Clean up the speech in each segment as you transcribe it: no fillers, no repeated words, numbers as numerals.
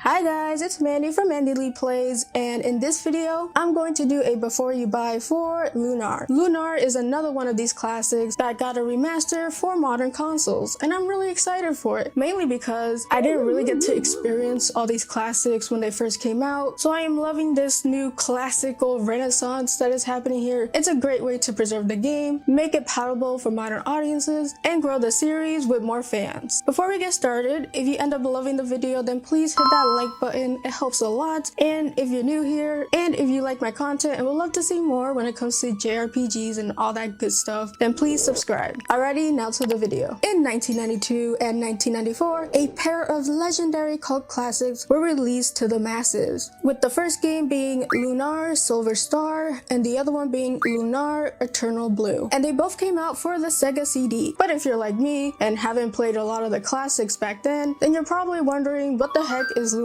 Hi guys, it's Mandy from Mandyleeplays, and in this video, I'm going to do a before you buy for Lunar. Lunar is another one of these classics that got a remaster for modern consoles, and I'm really excited for it, mainly because I didn't really get to experience all these classics when they first came out, so I am loving this new classical renaissance that is happening here. It's a great way to preserve the game, make it palatable for modern audiences, and grow the series with more fans. Before we get started, if you end up loving the video, then please hit that like button. It helps a lot. And if you're new here and if you like my content and would love to see more when it comes to JRPGs and all that good stuff, then please subscribe. Alrighty, now to the video. In 1992 and 1994, a pair of legendary cult classics were released to the masses, with the first game being Lunar Silver Star and the other one being Lunar Eternal Blue. And they both came out for the Sega CD. But if you're like me and haven't played a lot of the classics back then you're probably wondering what the heck is Lunar.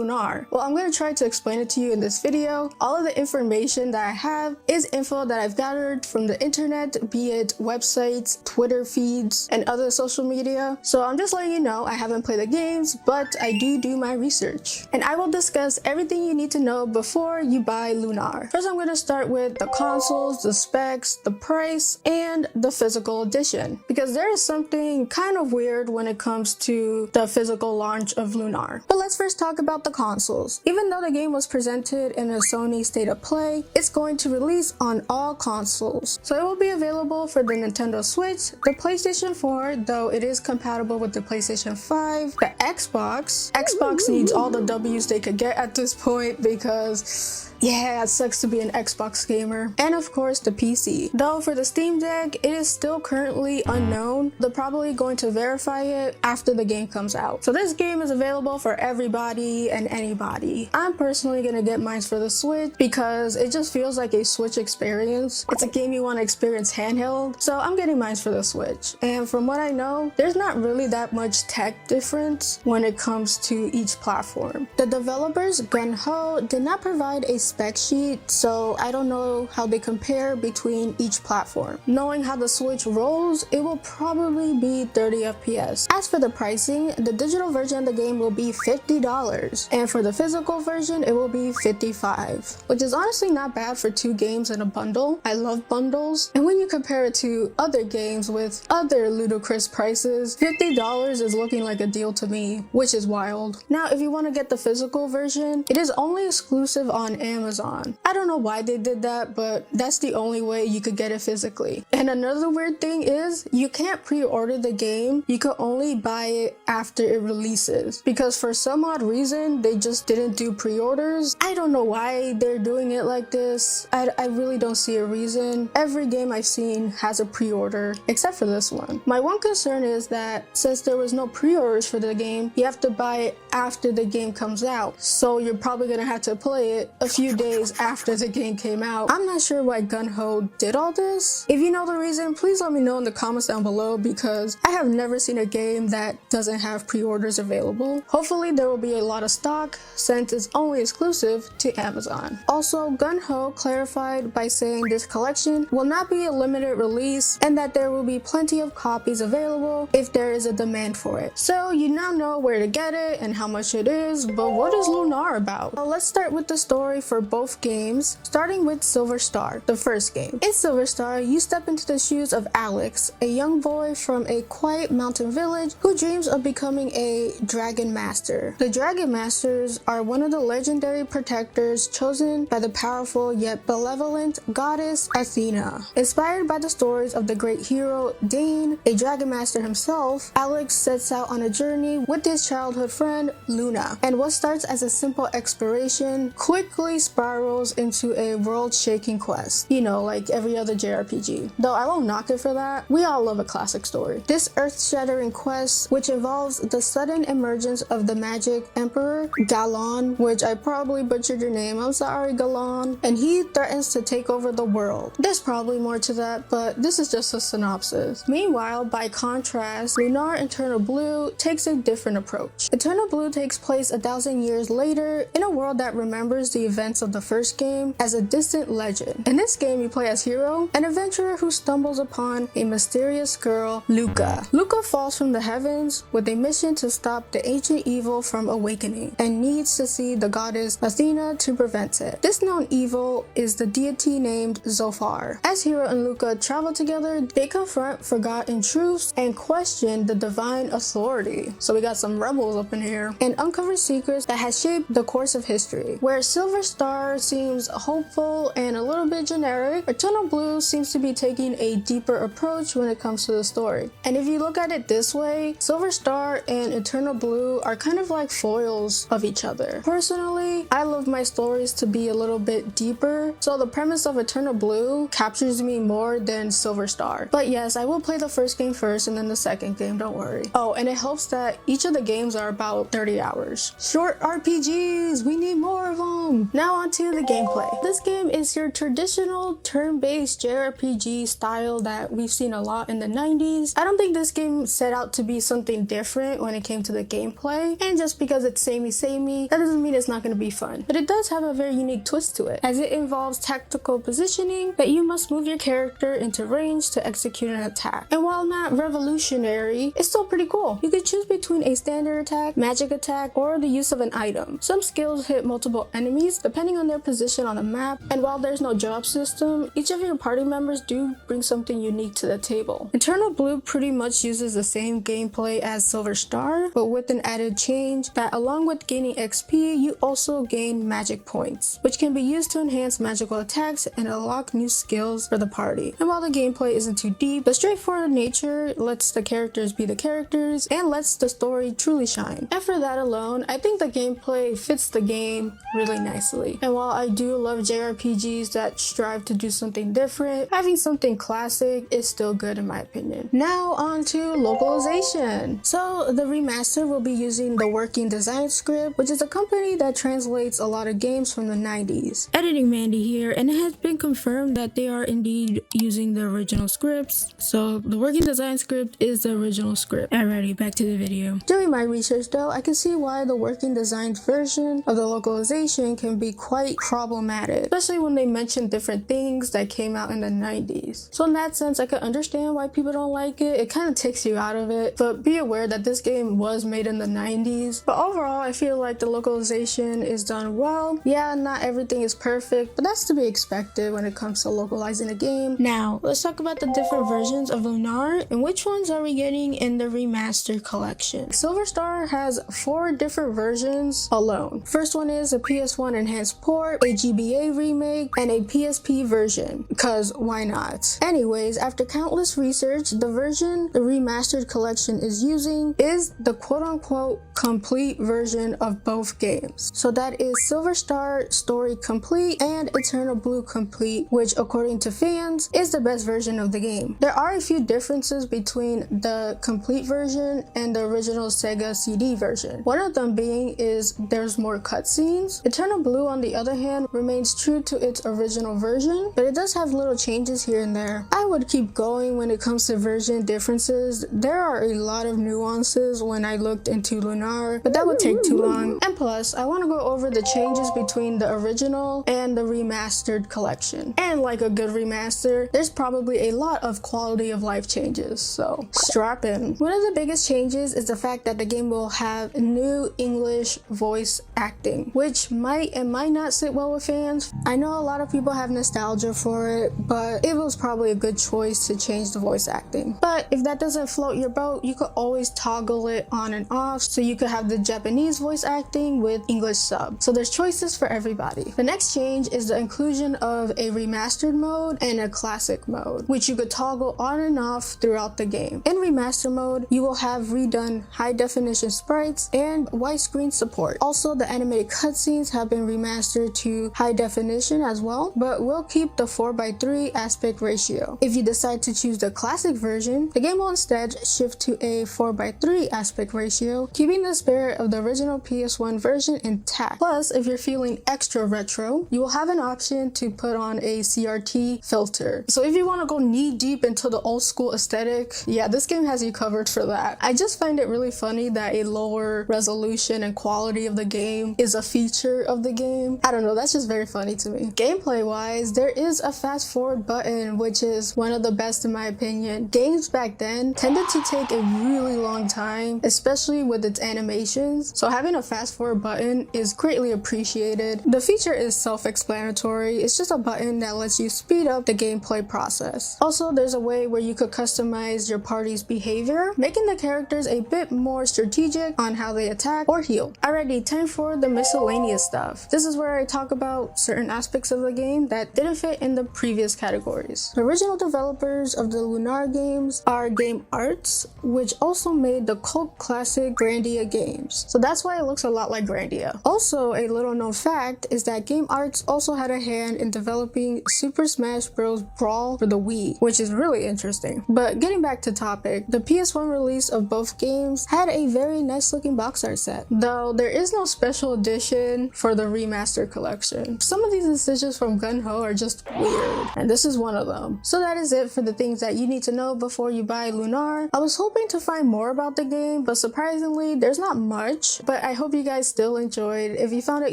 Well, I'm going to try to explain it to you in this video. All of the information that I have is info that I've gathered from the internet, be it websites, Twitter feeds, and other social media. So I'm just letting you know I haven't played the games, but I do my research. And I will discuss everything you need to know before you buy Lunar. First, I'm going to start with the consoles, the specs, the price, and the physical edition. Because there is something kind of weird when it comes to the physical launch of Lunar. But let's first talk about the consoles. Even though the game was presented in a Sony State of Play, it's going to release on all consoles. So it will be available for the Nintendo Switch, the PlayStation 4, though it is compatible with the PlayStation 5, the Xbox. Xbox needs all the W's they could get at this point because yeah, it sucks to be an Xbox gamer. And of course the PC. Though for the Steam Deck, it is still currently unknown. They're probably going to verify it after the game comes out. So this game is available for everybody and anybody. I'm personally gonna get mine for the Switch because it just feels like a Switch experience. It's a game you want to experience handheld. So I'm getting mine for the Switch. And from what I know, there's not really that much tech difference when it comes to each platform. The developers, Gung-Ho, did not provide a spec sheet, so I don't know how they compare between each platform. Knowing how the Switch rolls, it will probably be 30 FPS. As for the pricing, the digital version of the game will be $50, and for the physical version, it will be $55, which is honestly not bad for two games in a bundle. I love bundles, and when you compare it to other games with other ludicrous prices, $50 is looking like a deal to me, which is wild. Now, if you want to get the physical version, it is only exclusive on Amazon. I don't know why they did that, but that's the only way you could get it physically. And another weird thing is you can't pre-order the game. You could only buy it after it releases, because for some odd reason they just didn't do pre-orders. I don't know why they're doing it like this. I really don't see a reason. Every game I've seen has a pre-order except for this one. My one concern is that since there was no pre-orders for the game, you have to buy it after the game comes out, so you're probably gonna have to play it a few days after the game came out. I'm not sure why Gung-Ho did all this. If you know the reason, please let me know in the comments down below, because I have never seen a game that doesn't have pre-orders available. Hopefully there will be a lot of stock since it's only exclusive to Amazon. Also, Gung-Ho clarified by saying this collection will not be a limited release and that there will be plenty of copies available if there is a demand for it. So you now know where to get it and how much it is, but what is Lunar about? Well, let's start with the story for both games, starting with Silver Star, the first game. In Silver Star, you step into the shoes of Alex, a young boy from a quiet mountain village who dreams of becoming a Dragon Master. The Dragon Masters are one of the legendary protectors chosen by the powerful yet benevolent goddess Athena. Inspired by the stories of the great hero Dane, a Dragon Master himself, Alex sets out on a journey with his childhood friend Luna, and what starts as a simple exploration quickly spirals into a world-shaking quest. You know, like every other JRPG. Though I won't knock it for that, we all love a classic story. This earth-shattering quest, which involves the sudden emergence of the magic emperor Galan, which I probably butchered your name, I'm sorry Galan, and he threatens to take over the world. There's probably more to that, but this is just a synopsis. Meanwhile, by contrast, Lunar Eternal Blue takes a different approach. Eternal Blue takes place 1,000 years later in a world that remembers the events events of the first game as a distant legend. In this game, you play as Hiro, an adventurer who stumbles upon a mysterious girl, Luca. Luca falls from the heavens with a mission to stop the ancient evil from awakening and needs to see the goddess Athena to prevent it. This known evil is the deity named Zophar. As Hiro and Luca travel together, they confront forgotten truths and question the divine authority. So we got some rebels up in here, and uncover secrets that has shaped the course of history. Where Silver Star seems hopeful and a little bit generic, Eternal Blue seems to be taking a deeper approach when it comes to the story. And if you look at it this way, Silver Star and Eternal Blue are kind of like foils of each other. Personally, I love my stories to be a little bit deeper, so the premise of Eternal Blue captures me more than Silver Star. But yes, I will play the first game first and then the second game, don't worry. Oh, and it helps that each of the games are about 30 hours. Short RPGs, we need more of them. Now onto the gameplay. This game is your traditional turn-based JRPG style that we've seen a lot in the 90s. I don't think this game set out to be something different when it came to the gameplay, and just because it's samey, that doesn't mean it's not going to be fun. But it does have a very unique twist to it, as it involves tactical positioning that you must move your character into range to execute an attack. And while not revolutionary, it's still pretty cool. You could choose between a standard attack, magic attack, or the use of an item. Some skills hit multiple enemies depending on their position on the map, and while there's no job system, each of your party members do bring something unique to the table. Eternal Blue pretty much uses the same gameplay as Silver Star, but with an added change that along with gaining XP, you also gain magic points, which can be used to enhance magical attacks and unlock new skills for the party. And while the gameplay isn't too deep, the straightforward nature lets the characters be the characters and lets the story truly shine. And for that alone, I think the gameplay fits the game really nicely. And while I do love JRPGs that strive to do something different, having something classic is still good in my opinion. Now on to localization. So the remaster will be using the Working Design Script, which is a company that translates a lot of games from the 90s. Editing Mandy here, and it has been confirmed that they are indeed using the original scripts. So the Working Design Script is the original script. Alrighty, back to the video. During my research though, I can see why the Working Design version of the localization can be quite problematic, especially when they mention different things that came out in the 90s. So in that sense, I can understand why people don't like it. It kind of takes you out of it, but be aware that this game was made in the 90s. But overall, I feel like the localization is done well. Yeah, not everything is perfect, but that's to be expected when it comes to localizing a game. Now, let's talk about the different versions of Lunar and which ones are we getting in the Remastered Collection. Silver Star has 4 different versions alone. First one is a PS1 enhanced port, a GBA remake, and a PSP version, because why not? Anyways, after countless research, the version the Remastered Collection is using is the quote-unquote complete version of both games. So that is Silver Star Story Complete and Eternal Blue Complete, which according to fans is the best version of the game. There are a few differences between the complete version and the original Sega CD version. One of them being is there's more cutscenes. Eternal Blue on the other hand remains true to its original version, but it does have little changes here and there. I would keep going when it comes to version differences. There are a lot of nuances when I looked into Lunar, but that would take too long. And plus, I want to go over the changes between the original and the Remastered Collection. And like a good remaster, there's probably a lot of quality of life changes, so strap in. One of the biggest changes is the fact that the game will have new English voice acting, which might and might not sit well with fans. I know a lot of people have nostalgia for it, but it was probably a good choice to change the voice acting. But if that doesn't float your boat, you could always toggle it on and off, so you could have the Japanese voice acting with English sub. So there's choices for everybody. The next change is the inclusion of a remastered mode and a classic mode, which you could toggle on and off throughout the game. In remaster mode, you will have redone high definition sprites and widescreen support. Also, the animated cutscenes have been remastered to high definition as well, but will keep the 4:3 aspect ratio. If you decide to choose the classic version, the game will instead shift to a 4:3 aspect ratio, keeping the spirit of the original PS1 version intact. Plus, if you're feeling extra retro, you will have an option to put on a CRT filter. So if you want to go knee deep into the old school aesthetic, yeah, this game has you covered for that. I just find it really funny that a lower resolution and quality of the game is a feature of the game. game. I don't know, that's just very funny to me. Gameplay wise, there is a fast forward button, which is one of the best in my opinion. Games back then tended to take a really long time, especially with its animations, so having a fast forward button is greatly appreciated. The feature is self-explanatory. It's just a button that lets you speed up the gameplay process. Also, there's a way where you could customize your party's behavior, making the characters a bit more strategic on how they attack or heal. Alrighty, time for the miscellaneous stuff. This is where I talk about certain aspects of the game that didn't fit in the previous categories. The original developers of the Lunar games are Game Arts, which also made the cult classic Grandia games. So that's why it looks a lot like Grandia. Also, a little known fact is that Game Arts also had a hand in developing Super Smash Bros. Brawl for the Wii, which is really interesting. But getting back to topic, the PS1 release of both games had a very nice looking box art set, though there is no special edition for the Remastered Collection. Some of these decisions from Gun-Ho are just weird, and this is one of them. So that is it for the things that you need to know before you buy Lunar. I was hoping to find more about the game, but surprisingly there's not much, but I hope you guys still enjoyed. If you found it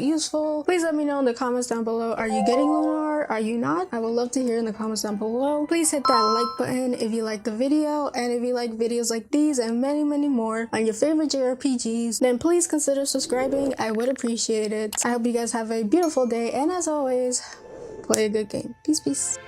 useful, please let me know in the comments down below. Are you getting Lunar? Are you not? I would love to hear in the comments down below. Please hit that like button if you like the video, and if you like videos like these and many more on your favorite JRPGs, then please consider subscribing. I would appreciate it. I hope you guys have a beautiful day, and as always, play a good game. Peace.